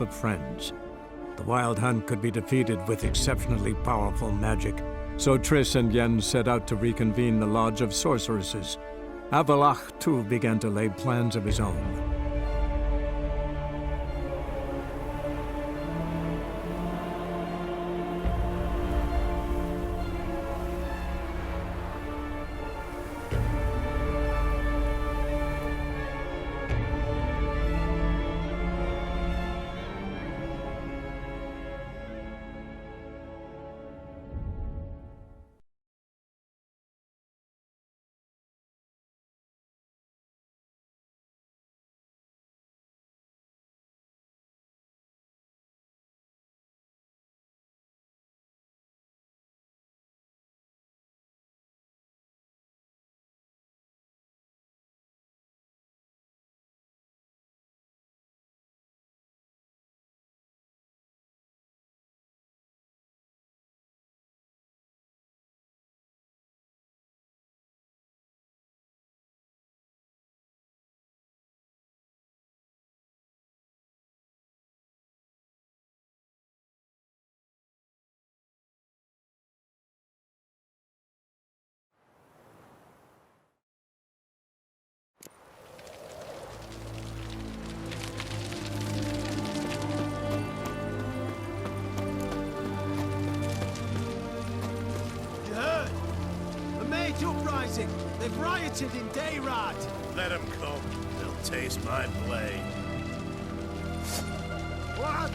but friends. The Wild Hunt could be defeated with exceptionally powerful magic, so Triss and Yen set out to reconvene the Lodge of Sorceresses. Avallac'h, too, began to lay plans of his own. Uprising! They've rioted in Dayrad! Let them come. They'll taste my blade. What?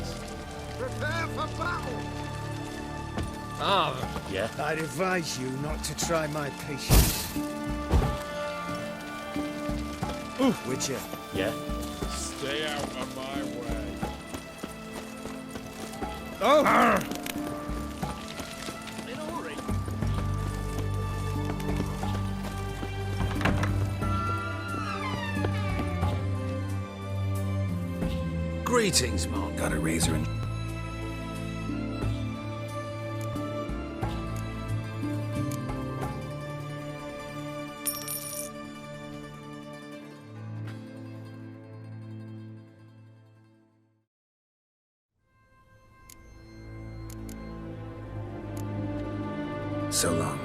Prepare for battle! Yeah? I'd advise you not to try my patience. Would you? Yeah? Stay out of my way. Oh! In a hurry. Greetings, Mark. Got a razor and... So long.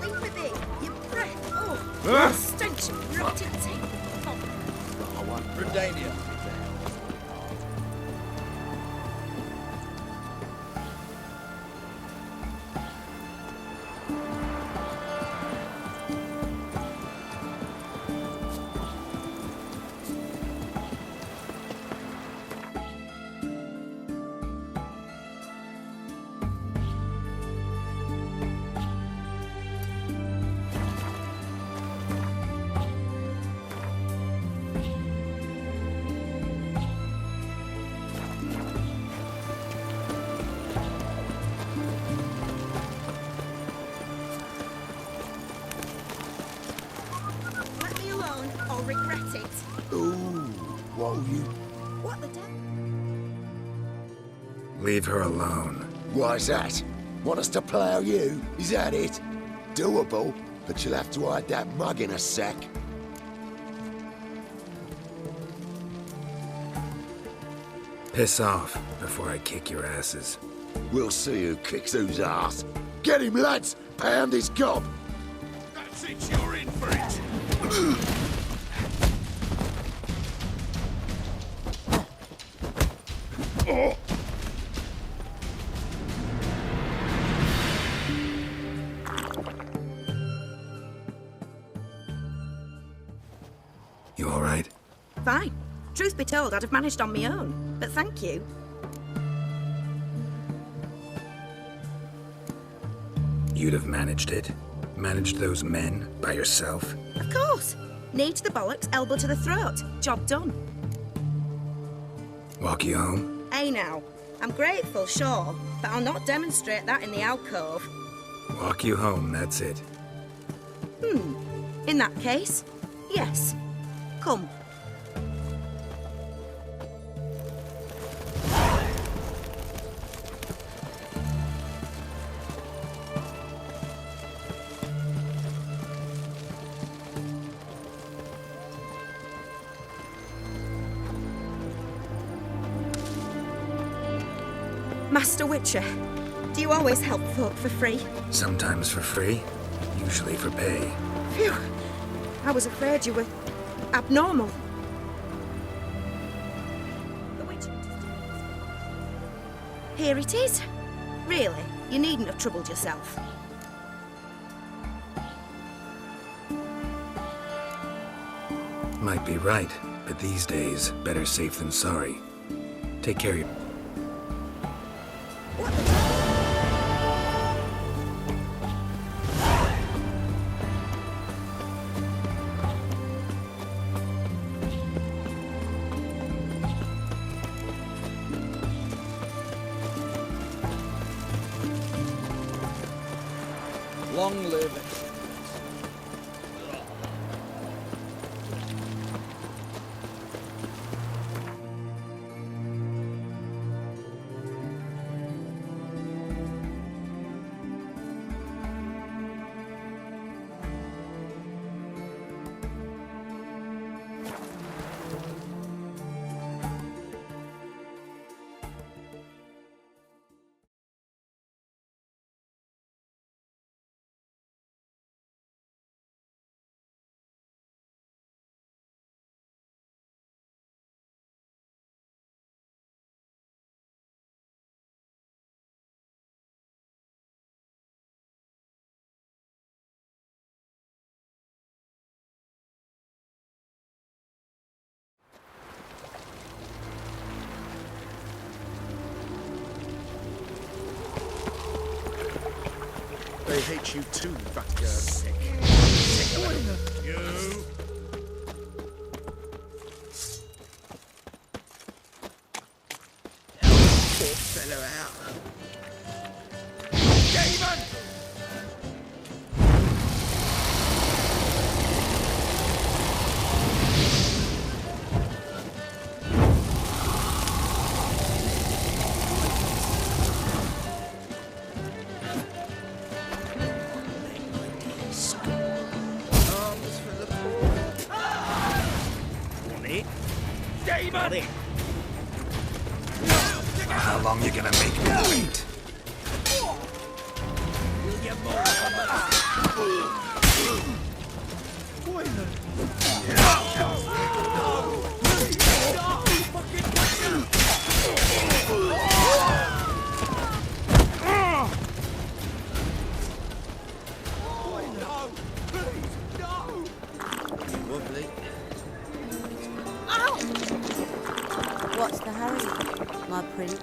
Leave with it. Your breath. Oh, stench of rotting tea. I want Redania. Let me alone or regret it. Ooh, whoa, you... What the devil? Leave her alone. Why's that? Want us to plough you? Is that it? Doable, but you'll have to hide that mug in a sec. Piss off before I kick your asses. We'll see who kicks whose ass. Get him, lads! Pound his gob! That's it, you're in for it. You all right? Fine. Truth be told, I'd have managed on my own. But thank you. You'd have managed it? Managed those men by yourself? Of course. Knee to the bollocks, elbow to the throat. Job done. Walk you home? Hey now. I'm grateful, sure, but I'll not demonstrate that in the alcove. Walk you home, that's it. In that case, yes. Come. Master Witcher, do you always help folk for free? Sometimes for free, usually for pay. Phew. I was afraid you were abnormal. The Witcher. Here it is. Really, you needn't have troubled yourself. Might be right, but these days, better safe than sorry. Take care of your... Long live it. They hate you too, Vacker. Sick. You. Poor fellow out. Demon! Arms for the poor. Want it? Demon! How long you gonna make me wait? Wobbly. What's the hurry, my prince?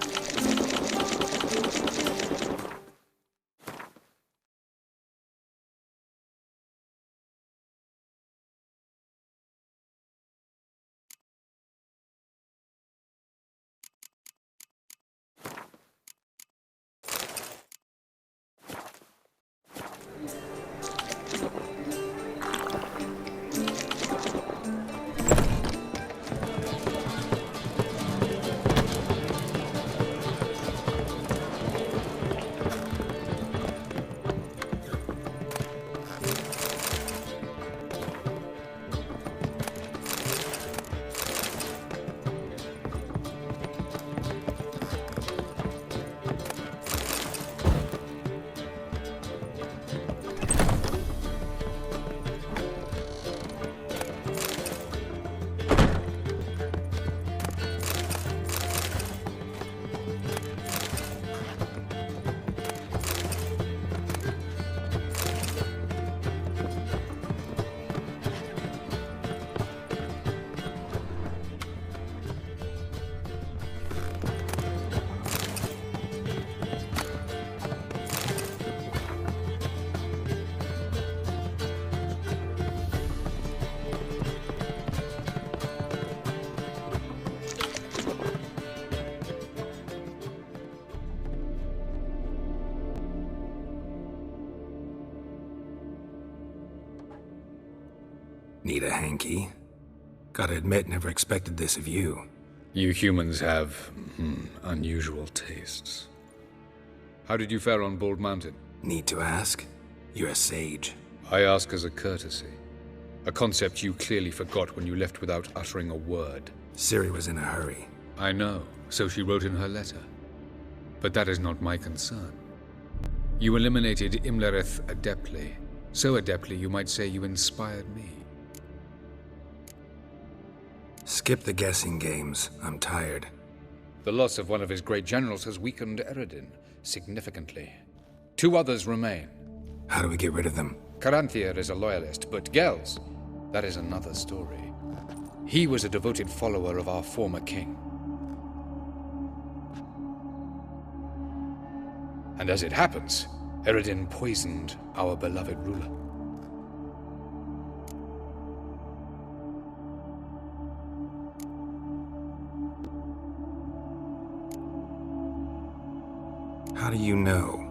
Need a hanky? Gotta admit, never expected this of you. You humans have, unusual tastes. How did you fare on Bald Mountain? Need to ask? You're a sage. I ask as a courtesy. A concept you clearly forgot when you left without uttering a word. Ciri was in a hurry. I know, so she wrote in her letter. But that is not my concern. You eliminated Imlerith adeptly. So adeptly, you might say you inspired me. Skip the guessing games. I'm tired. The loss of one of his great generals has weakened Eredin significantly. 2 others remain. How do we get rid of them? Caranthir is a loyalist, but Gels, that is another story. He was a devoted follower of our former king. And as it happens, Eredin poisoned our beloved ruler. How do you know?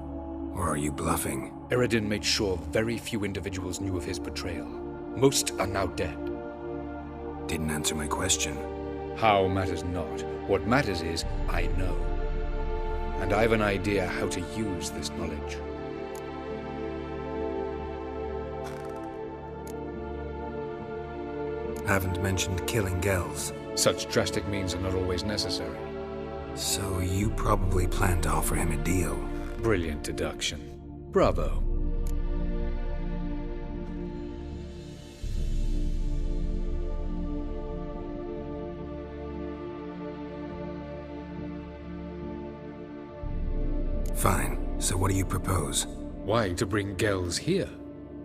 Or are you bluffing? Eredin made sure very few individuals knew of his betrayal. Most are now dead. Didn't answer my question. How matters not. What matters is, I know. And I have an idea how to use this knowledge. Haven't mentioned killing Gels. Such drastic means are not always necessary. So you probably plan to offer him a deal. Brilliant deduction. Bravo. Fine. So what do you propose? Why, to bring Gels here.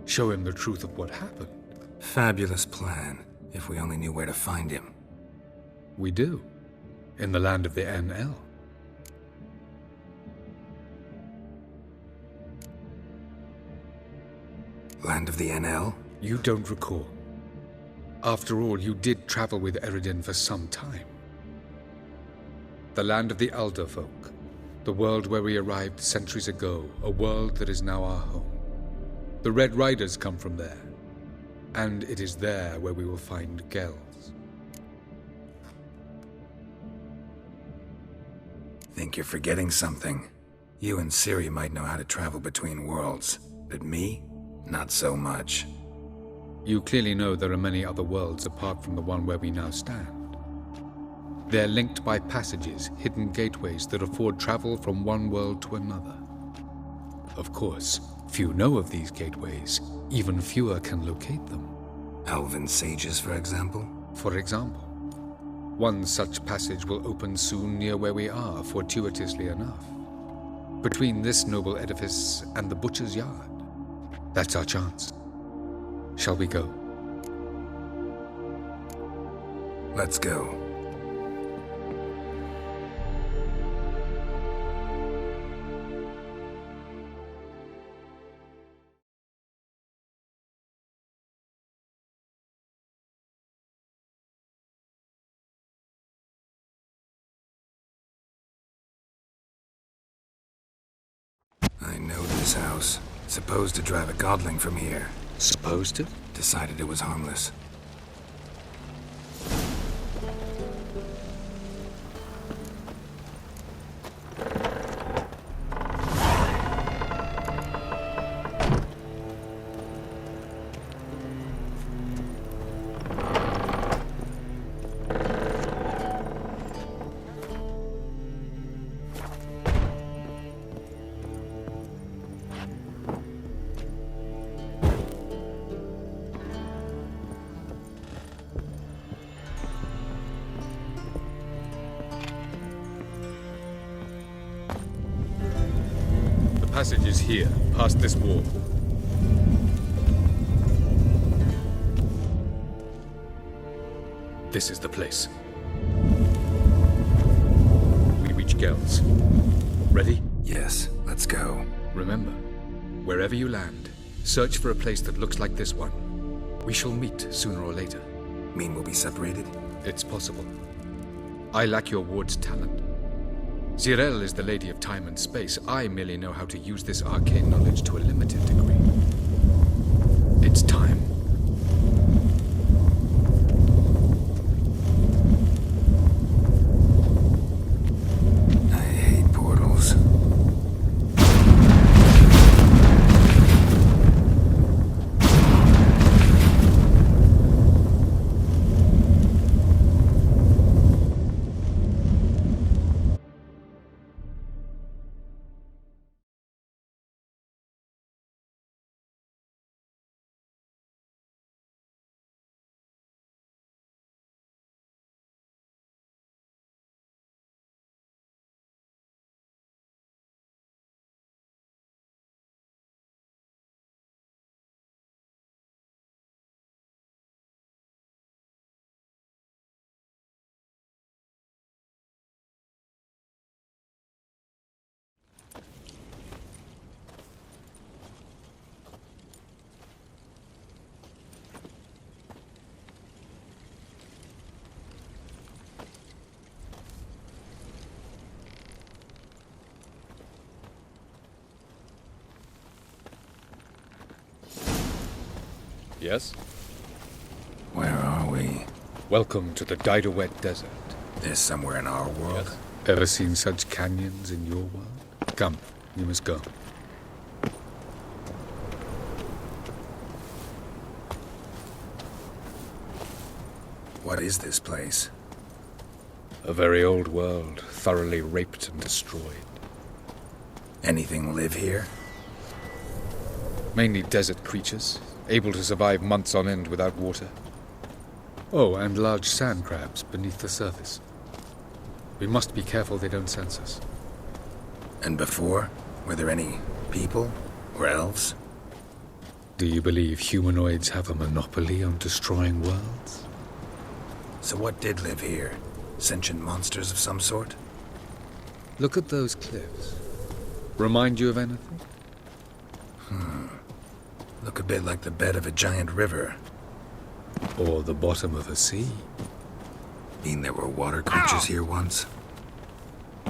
Show him the truth of what happened. Fabulous plan, if we only knew where to find him. We do. In the land of the NL. Land of the NL? You don't recall. After all, you did travel with Eredin for some time. The land of the Alder folk. The world where we arrived centuries ago. A world that is now our home. The Red Riders come from there. And it is there where we will find Gels. Think you're forgetting something. You and Ciri might know how to travel between worlds, but me? Not so much. You clearly know there are many other worlds apart from the one where we now stand. They're linked by passages, hidden gateways that afford travel from one world to another. Of course, few know of these gateways. Even fewer can locate them. Elven sages, for example? For example. One such passage will open soon near where we are, fortuitously enough. Between this noble edifice and the butcher's yard. That's our chance. Shall we go? Let's go. I know this house. Supposed to drive a godling from here. Supposed to? Decided it was harmless. Passage is here, past this wall. This is the place. We reach Gels. Ready? Yes, let's go. Remember, wherever you land, search for a place that looks like this one. We shall meet sooner or later. Mean we'll be separated? It's possible. I lack your ward's talent. Zirel is the lady of time and space. I merely know how to use this arcane knowledge to a limited degree. It's time. I hate portals. Yes? Where are we? Welcome to the Didowet Desert. This somewhere in our world? Yes. Ever seen such canyons in your world? Come, you must go. What is this place? A very old world, thoroughly raped and destroyed. Anything live here? Mainly desert creatures, able to survive months on end without water. Oh, and large sand crabs beneath the surface. We must be careful they don't sense us. And before? Were there any people? Or elves? Do you believe humanoids have a monopoly on destroying worlds? So what did live here? Sentient monsters of some sort? Look at those cliffs. Remind you of anything? Look a bit like the bed of a giant river. Or the bottom of a sea? Mean there were water creatures here once?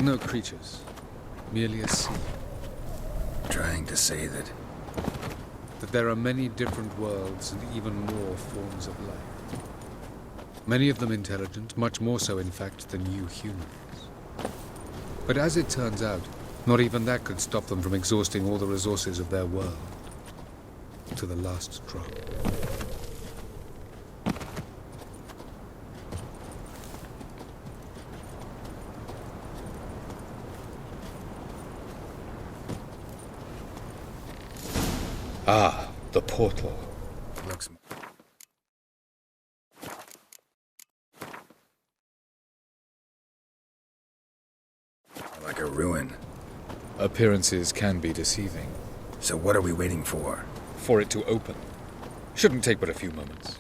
No creatures. Merely a sea. Trying to say that... That there are many different worlds and even more forms of life. Many of them intelligent, much more so in fact than you humans. But as it turns out, not even that could stop them from exhausting all the resources of their world. To the last drop. Ah, the portal. Looks... like a ruin. Appearances can be deceiving. So what are we waiting for? For it to open. Shouldn't take but a few moments.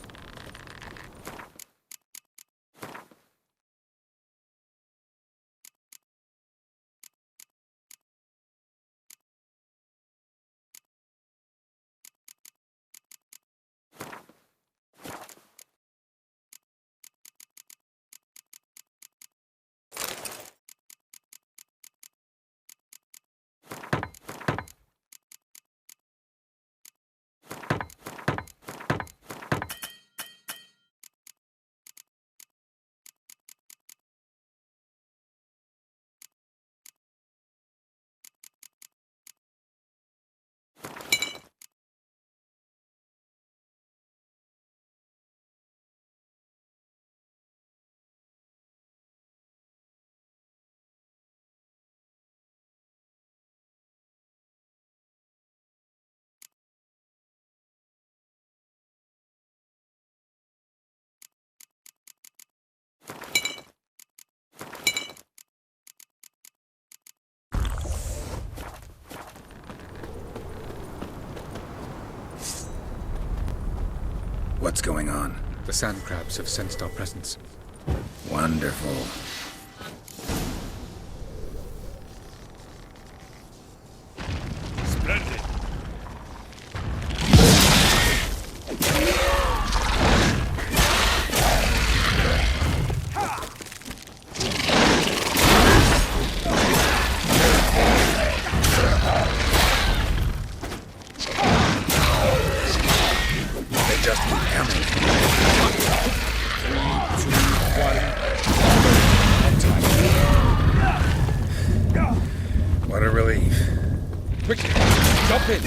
What's going on? The sand crabs have sensed our presence. Wonderful. Splendid. They just keep coming. What a relief. Quickly, jump in!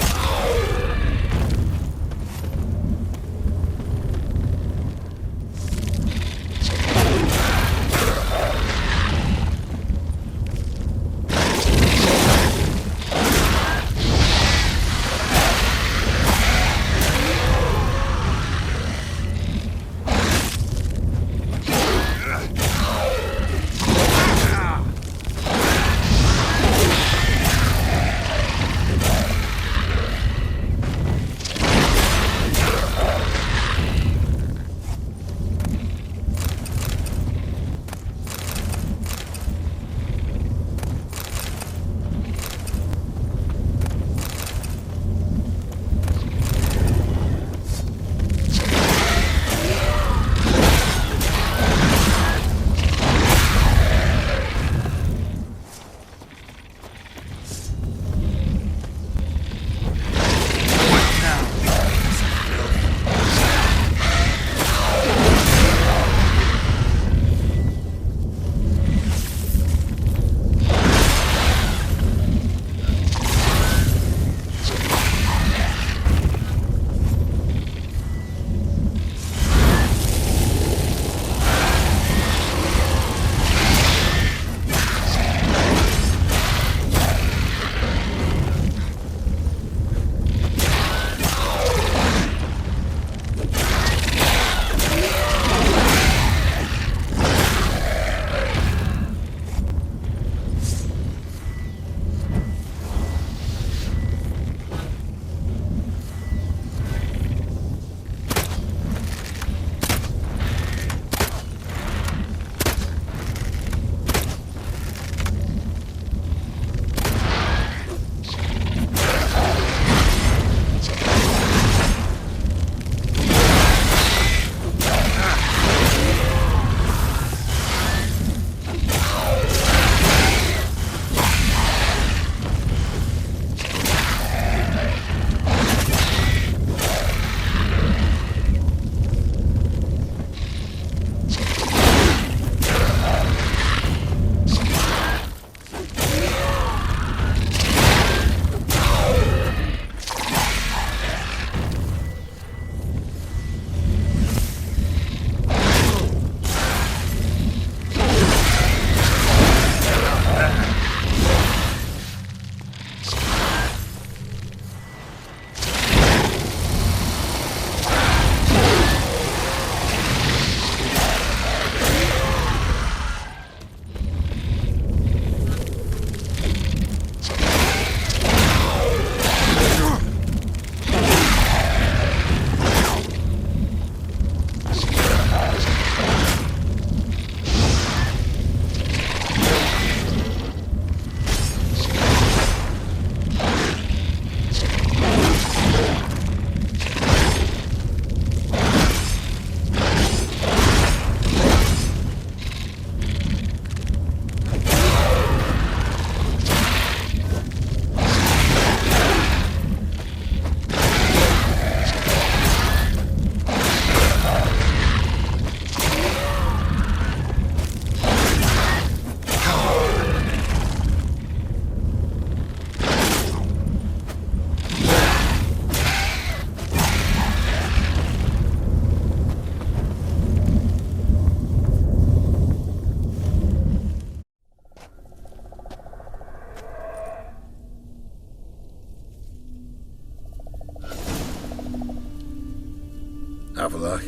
luck?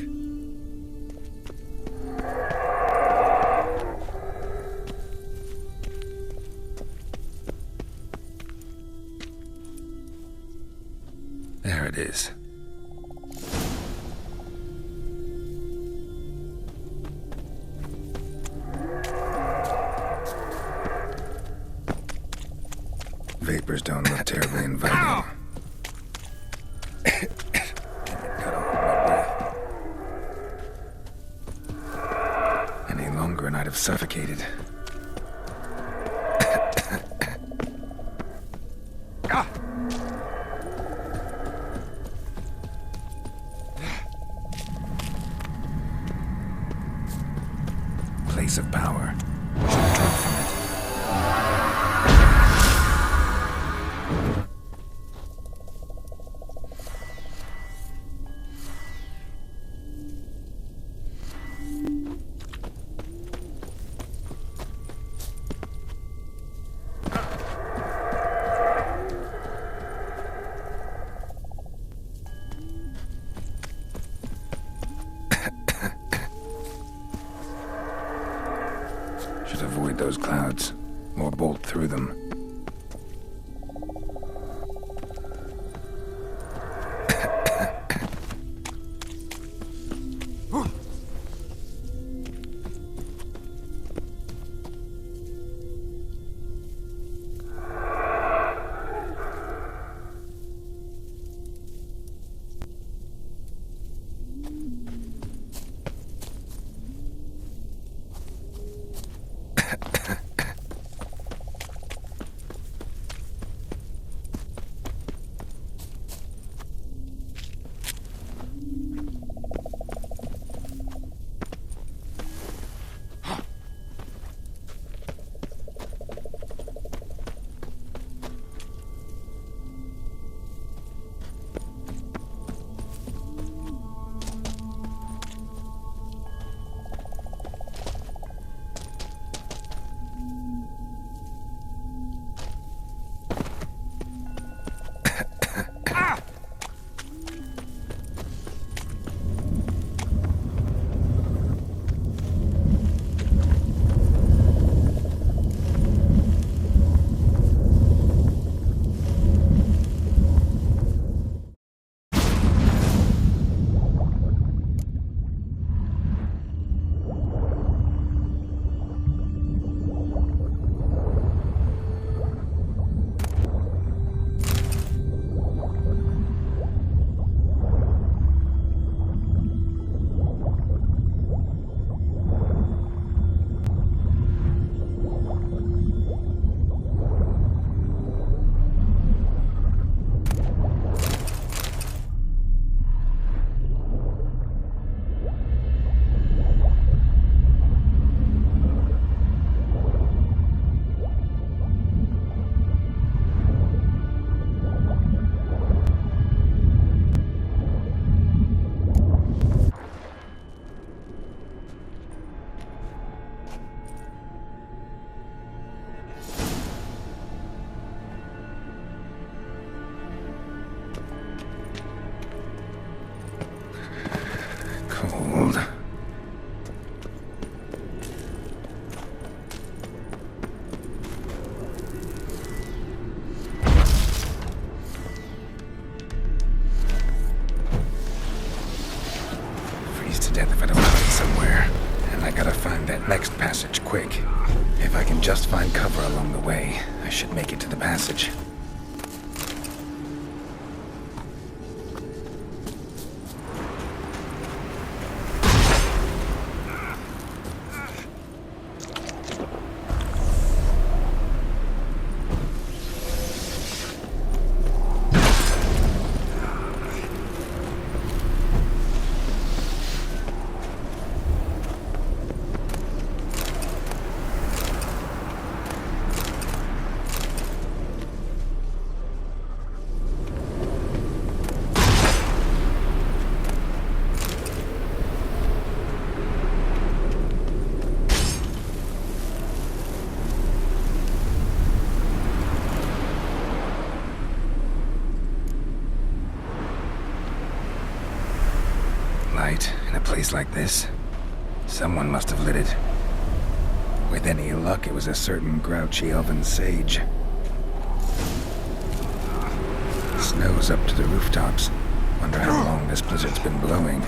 There it is. Vapors don't look terribly inviting. Gotta hold my breath. Any longer and I'd have suffocated. Place of power. Should have drunk from it. Should avoid those clouds, or bolt through them. Cold. Freeze to death if I don't hide somewhere. And I gotta find that next passage quick. If I can just find cover along the way, I should make it to the passage. light in a place like this. Someone must have lit it. With any luck, it was a certain grouchy elven sage. Snow's up to the rooftops. Wonder how long this blizzard's been blowing.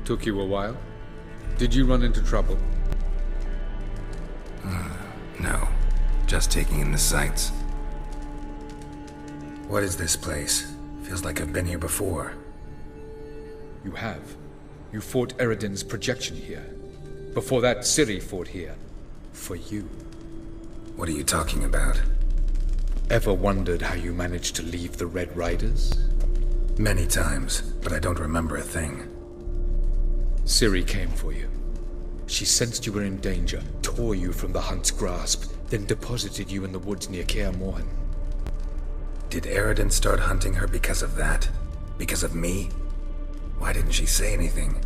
Took you a while? Did you run into trouble? No. Just taking in the sights. What is this place? Feels like I've been here before. You have. You fought Eredin's projection here. Before that, Ciri fought here. For you. What are you talking about? Ever wondered how you managed to leave the Red Riders? Many times, but I don't remember a thing. Ciri came for you. She sensed you were in danger, tore you from the Hunt's grasp, then deposited you in the woods near Kaer Morhen. Did Eredin start hunting her because of that? Because of me? Why didn't she say anything?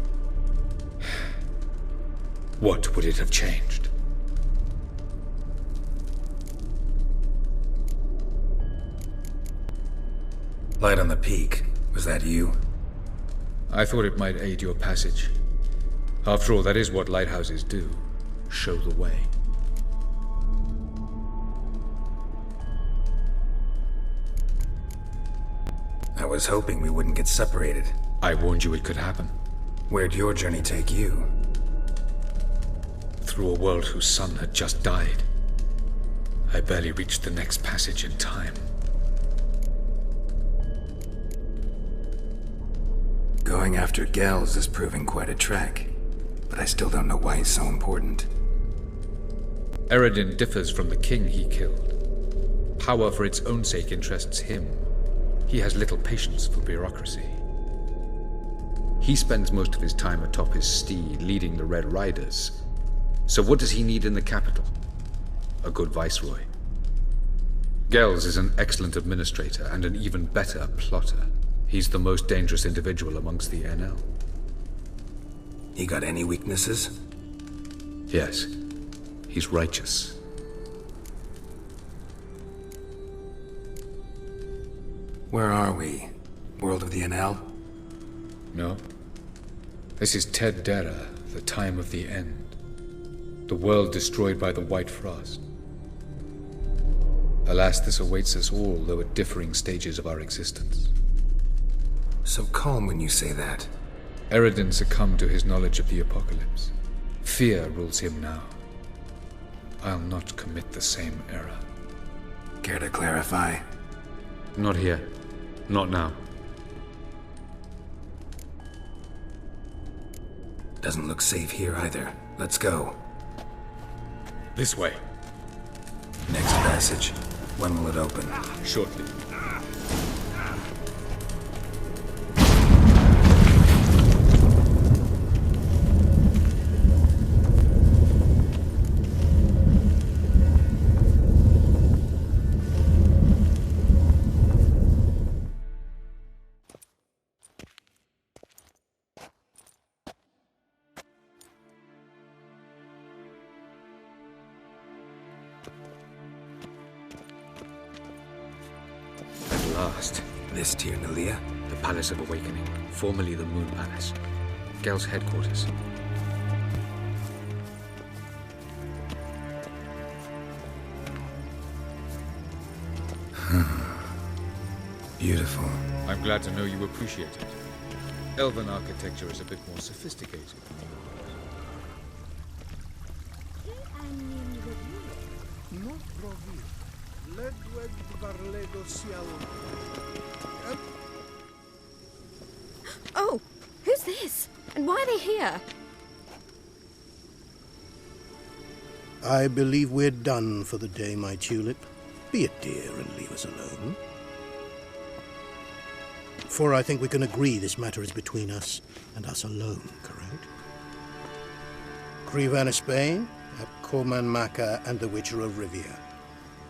What would it have changed? Light on the peak. Was that you? I thought it might aid your passage. After all, that is what lighthouses do. Show the way. I was hoping we wouldn't get separated. I warned you it could happen. Where'd your journey take you? Through a world whose sun had just died. I barely reached the next passage in time. Going after Gels is proving quite a trek, but I still don't know why he's so important. Eredin differs from the king he killed. Power for its own sake interests him. He has little patience for bureaucracy. He spends most of his time atop his steed, leading the Red Riders. So what does he need in the capital? A good viceroy. Gels is an excellent administrator and an even better plotter. He's the most dangerous individual amongst the NL. He got any weaknesses? Yes. He's righteous. Where are we? World of the NL? No. This is Ted Dera, the time of the end. The world destroyed by the White Frost. Alas, this awaits us all, though at differing stages of our existence. So calm when you say that. Eredin succumbed to his knowledge of the apocalypse. Fear rules him now. I'll not commit the same error. Care to clarify? Not here. Not now. Doesn't look safe here either. Let's go. This way. Next passage. When will it open? Shortly. Last. This Tyr Nalia? The Palace of Awakening, formerly the Moon Palace. Gel's headquarters. Beautiful. I'm glad to know you appreciate it. Elven architecture is a bit more sophisticated. Oh, who's this? And why are they here? I believe we're done for the day, my tulip. Be a dear and leave us alone. For I think we can agree this matter is between us and us alone, correct? Crevan of Spain, at Corman Maca and the Witcher of Rivia.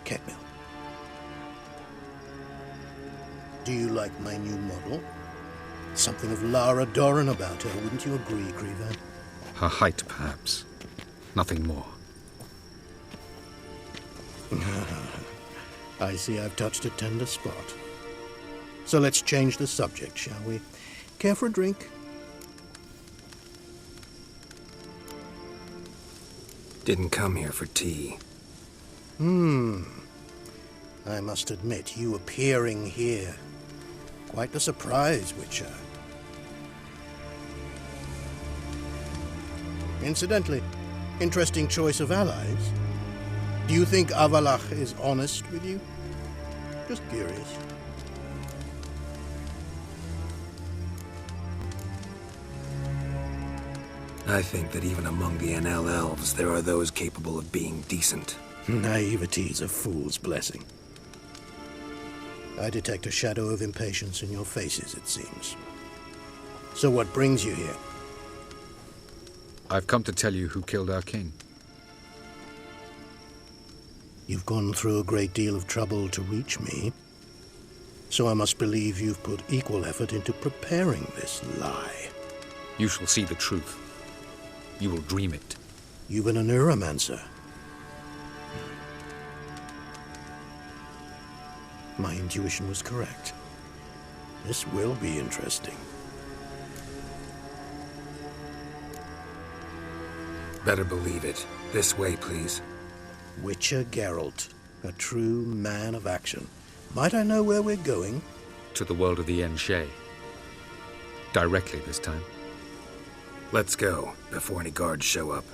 Ketmil. Do you like my new model? Something of Lara Doran about her, wouldn't you agree, Crevan? Her height, perhaps. Nothing more. I see I've touched a tender spot. So let's change the subject, shall we? Care for a drink? Didn't come here for tea. I must admit, you appearing here. Quite a surprise, Witcher. Incidentally, interesting choice of allies. Do you think Avallac'h is honest with you? Just curious. I think that even among the NL elves, there are those capable of being decent. Naivety is a fool's blessing. I detect a shadow of impatience in your faces, it seems. So what brings you here? I've come to tell you who killed our king. You've gone through a great deal of trouble to reach me, so I must believe you've put equal effort into preparing this lie. You shall see the truth. You will dream it. You've been a neuromancer. My intuition was correct. This will be interesting. Better believe it. This way, please. Witcher Geralt, a true man of action. Might I know where we're going? To the world of the Yen Shay. Directly this time. Let's go, before any guards show up.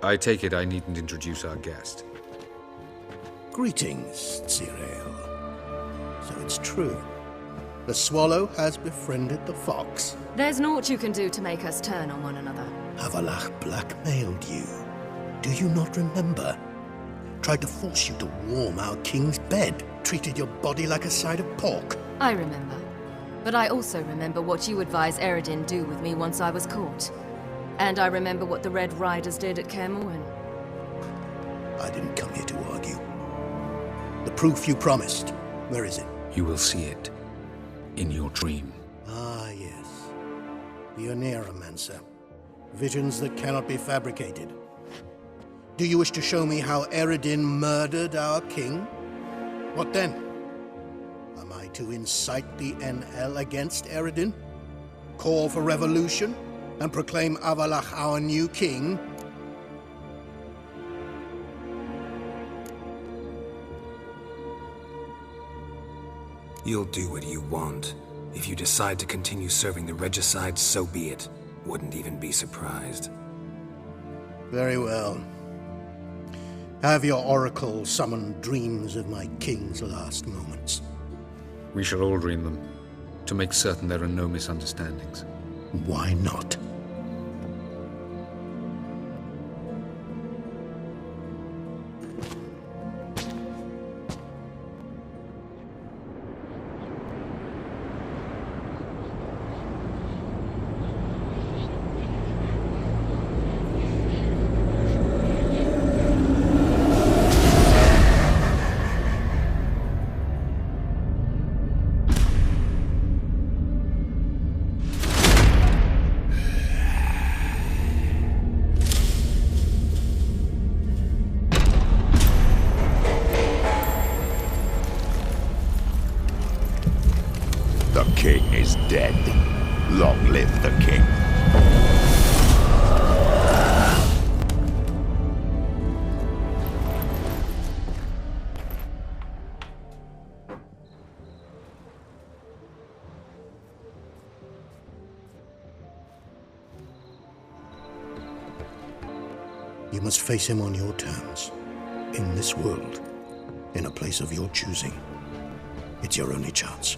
I take it I needn't introduce our guest. Greetings, Cyril. So it's true. The swallow has befriended the fox. There's naught you can do to make us turn on one another. Avallac'h blackmailed you. Do you not remember? Tried to force you to warm our king's bed. Treated your body like a side of pork. I remember. But I also remember what you advised Eredin do with me once I was caught. And I remember what the Red Riders did at Kaer Morhen. I didn't come here to argue. The proof you promised, where is it? You will see it in your dream. Ah, yes. The Oneiromancer. Visions that cannot be fabricated. Do you wish to show me how Eredin murdered our king? What then? Am I to incite the NL against Eredin? Call for revolution? And proclaim Avallac'h our new king? You'll do what you want. If you decide to continue serving the regicide, so be it. Wouldn't even be surprised. Very well. Have your oracle summon dreams of my king's last moments. We shall all dream them, to make certain there are no misunderstandings. Why not? king is dead. Long live the king. You must face him on your terms. In this world. In a place of your choosing. It's your only chance.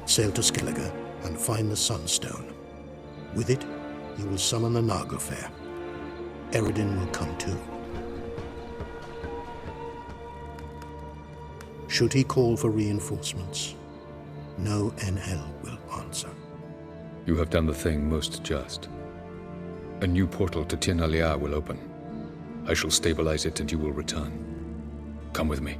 Sail to Skellige and find the Sunstone. With it, you will summon the Naga Fair. Eredin will come too. Should he call for reinforcements, no Enhel will answer. You have done the thing most just. A new portal to Tir Nalia will open. I shall stabilize it and you will return. Come with me.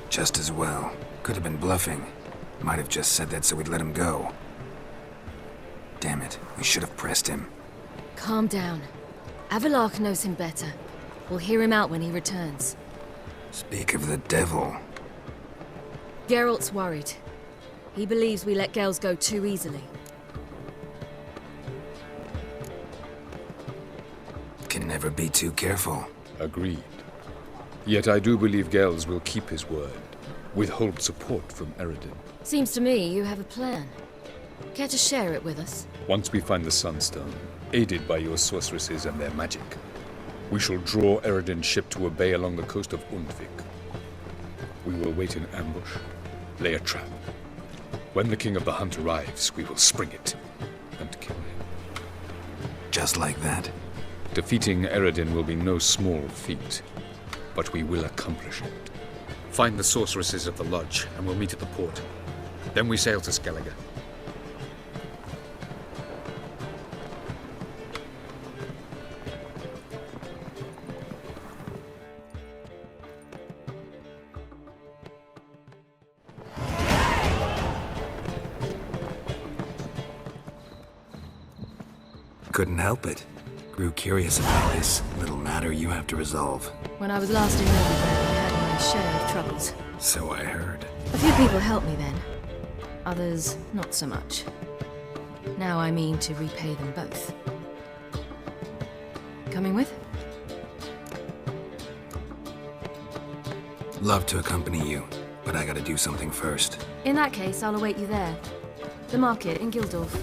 Just as well. Could have been bluffing. Might have just said that so we'd let him go. Damn it, we should have pressed him. Calm down. Avalok knows him better. We'll hear him out when he returns. Speak of the devil. Geralt's worried. He believes we let Gels go too easily. Can never be too careful. Agreed. Yet I do believe Gels will keep his word. Withhold support from Eredin. Seems to me you have a plan. Care to share it with us? Once we find the Sunstone, aided by your sorceresses and their magic, we shall draw Eredin's ship to a bay along the coast of Undvik. We will wait in ambush, lay a trap. When the King of the Hunt arrives, we will spring it and kill him. Just like that? Defeating Eredin will be no small feat, but we will accomplish it. Find the sorceresses of the Lodge, and we'll meet at the port. Then we sail to Skellige. Couldn't help it. Grew curious about this little matter you have to resolve. When I was last in Novigrad, I had my share of troubles. So I heard. A few people helped me then. Others, not so much. Now I mean to repay them both. Coming with? Love to accompany you, but I gotta do something first. In that case, I'll await you there. The market in Gildorf.